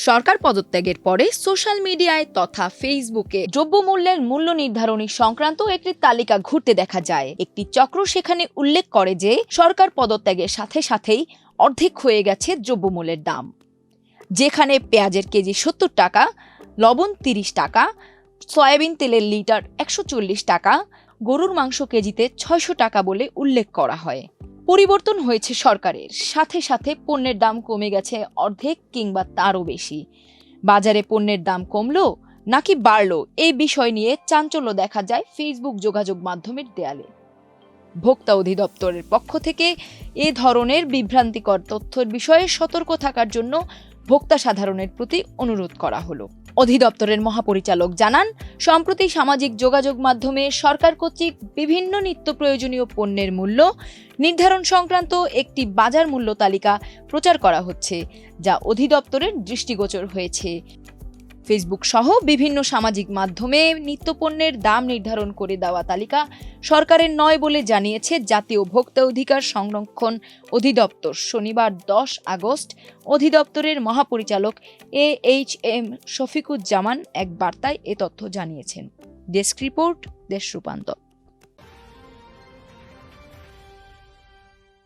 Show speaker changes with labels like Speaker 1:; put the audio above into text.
Speaker 1: সরকার পদত্যাগের পরে সোশ্যাল মিডিয়ায় তথা ফেসবুকে দ্রব্যমূল্যের মূল্য নির্ধারণী সংক্রান্ত একটি তালিকা ঘুরতে দেখা যায়। একটি চক্র সেখানে উল্লেখ করে যে সরকার পদত্যাগের সাথে সাথেই অর্ধেক হয়ে গেছে দ্রব্যমূল্যের দাম। যেখানে পেঁয়াজের কেজি ৭০ টাকা, লবণ ৩০ টাকা, সয়াবিন তেলের লিটার ১৪০ টাকা, গরুর মাংস কেজিতে ৬০০ টাকা বলে উল্লেখ করা হয়। পরিবর্তন হয়েছে সরকারের, সাথে সাথে পণ্যের দাম কমে গেছে অর্ধেক কিংবা তারও বেশি। বাজারে পণ্যের দাম কমলো নাকি বাড়লো, এই বিষয় নিয়ে চাঞ্চল্য দেখা যায় ফেসবুক যোগাযোগ মাধ্যমের দেয়ালে। ভোক্তা অধিদপ্তরের পক্ষ থেকে এ ধরনের বিভ্রান্তিকর তথ্যের বিষয়ে সতর্ক থাকার জন্য ভোক্তা সাধারণের প্রতি অনুরোধ করা হলো। অধিদপ্তরের মহাপরিচালক জানান, সম্প্রতি সামাজিক যোগাযোগ মাধ্যমে সরকার কর্তৃক বিভিন্ন নিত্য প্রয়োজনীয় পণ্যের মূল্য নির্ধারণ সংক্রান্ত একটি বাজার মূল্য তালিকা প্রচার করা হচ্ছে, যা অধিদপ্তরের দৃষ্টিগোচর হয়েছে। ফেসবুক সহ বিভিন্ন সামাজিক মাধ্যমে নিত্যপণ্যের দাম নির্ধারণ করে দেওয়া তালিকা সরকারের নয় বলে জানিয়েছে জাতীয় ভোক্তা অধিকার সংরক্ষণ অধিদপ্তর। শনিবার ১০ আগস্ট অধিদপ্তরের মহাপরিচালক AHM শফিকুজ্জামান এক বার্তায় এ তথ্য জানিয়েছেন। ডেস্ক রিপোর্ট, দেশ রূপান্তর।